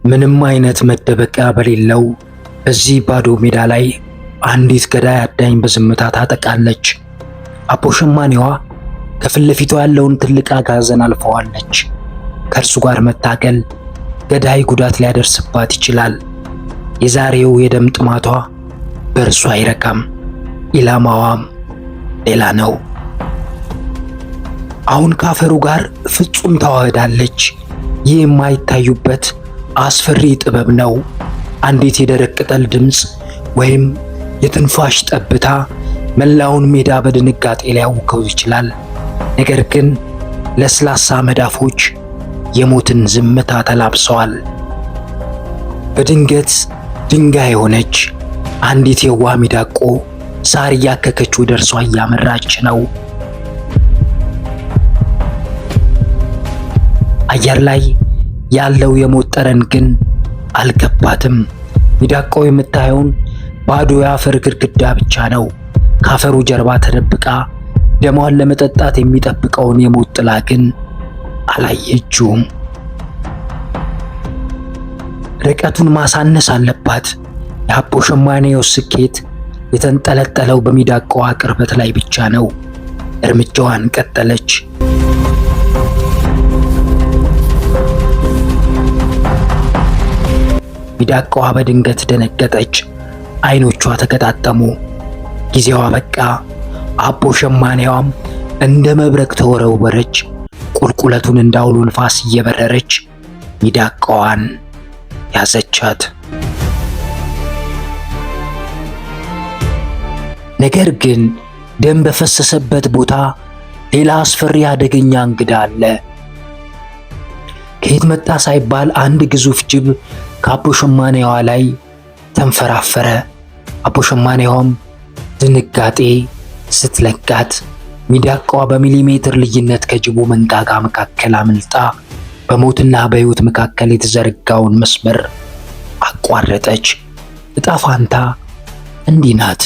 ምንም አይነት መደበቂያ በሌለው በዚህ ባዶ ሜዳ ላይ አንዲት ገዳይ አዳኝ በዝምታ ታጠቃለች። አቦ ሸማኔዋ ከፊት ለፊቷ ያለውን ትልቅ አጋዘን አልፈዋለች። ከእርሱ ጋር መታገል ገዳይ ጉዳት ሊያደርስባት ይችላል። የዛሬው የደም ጥማቷ በእርሱ አይረካም፣ ኢላማዋም ሌላ ነው። አሁን ካፈሩ ጋር ፍጹም ተዋህዳለች። ይህ የማይታዩበት አስፈሪ ጥበብ ነው። አንዲት የደረቅ ቅጠል ድምፅ ወይም የትንፋሽ ጠብታ መላውን ሜዳ በድንጋጤ ሊያውከው ይችላል። ነገር ግን ለስላሳ መዳፎች የሞትን ዝምታ ተላብሰዋል። በድንገት ድንጋይ የሆነች አንዲት የዋህ ሚዳቆ ሳር እያከከች ወደ እርሷ እያመራች ነው። አየር ላይ ያለው የሞት ጠረን ግን አልገባትም። ሚዳቆው የምታየውን ባዶ የአፈር ግድግዳ ብቻ ነው። ከአፈሩ ጀርባ ተደብቃ ደሟን ለመጠጣት የሚጠብቀውን የሞት ጥላ ግን አላየችውም። ርቀቱን ማሳነስ አለባት። የአቦ ሸማኔው ስኬት የተንጠለጠለው በሚዳቆዋ ቅርበት ላይ ብቻ ነው። እርምጃዋን ቀጠለች። ሚዳቆዋ በድንገት ደነገጠች። አይኖቿ ተገጣጠሙ። ጊዜዋ በቃ። አቦ ሸማኔዋም እንደ መብረቅ ተወረወረች። ቁልቁለቱን እንዳውሎ ንፋስ እየበረረች ሚዳቆዋን ያዘቻት። ነገር ግን ደም በፈሰሰበት ቦታ ሌላ አስፈሪ አደገኛ እንግዳ አለ። ከየት መጣ ሳይባል አንድ ግዙፍ ጅብ ከአቦ ሸማኔዋ ላይ ተንፈራፈረ። አቦ ሸማኔዋም ድንጋጤ ስትለቃት ሚዳቆዋ በሚሊሜትር ልዩነት ከጅቡ መንጋጋ መካከል አምልጣ በሞትና በሕይወት መካከል የተዘረጋውን መስመር አቋረጠች። ዕጣ ፋንታ እንዲህ ናት።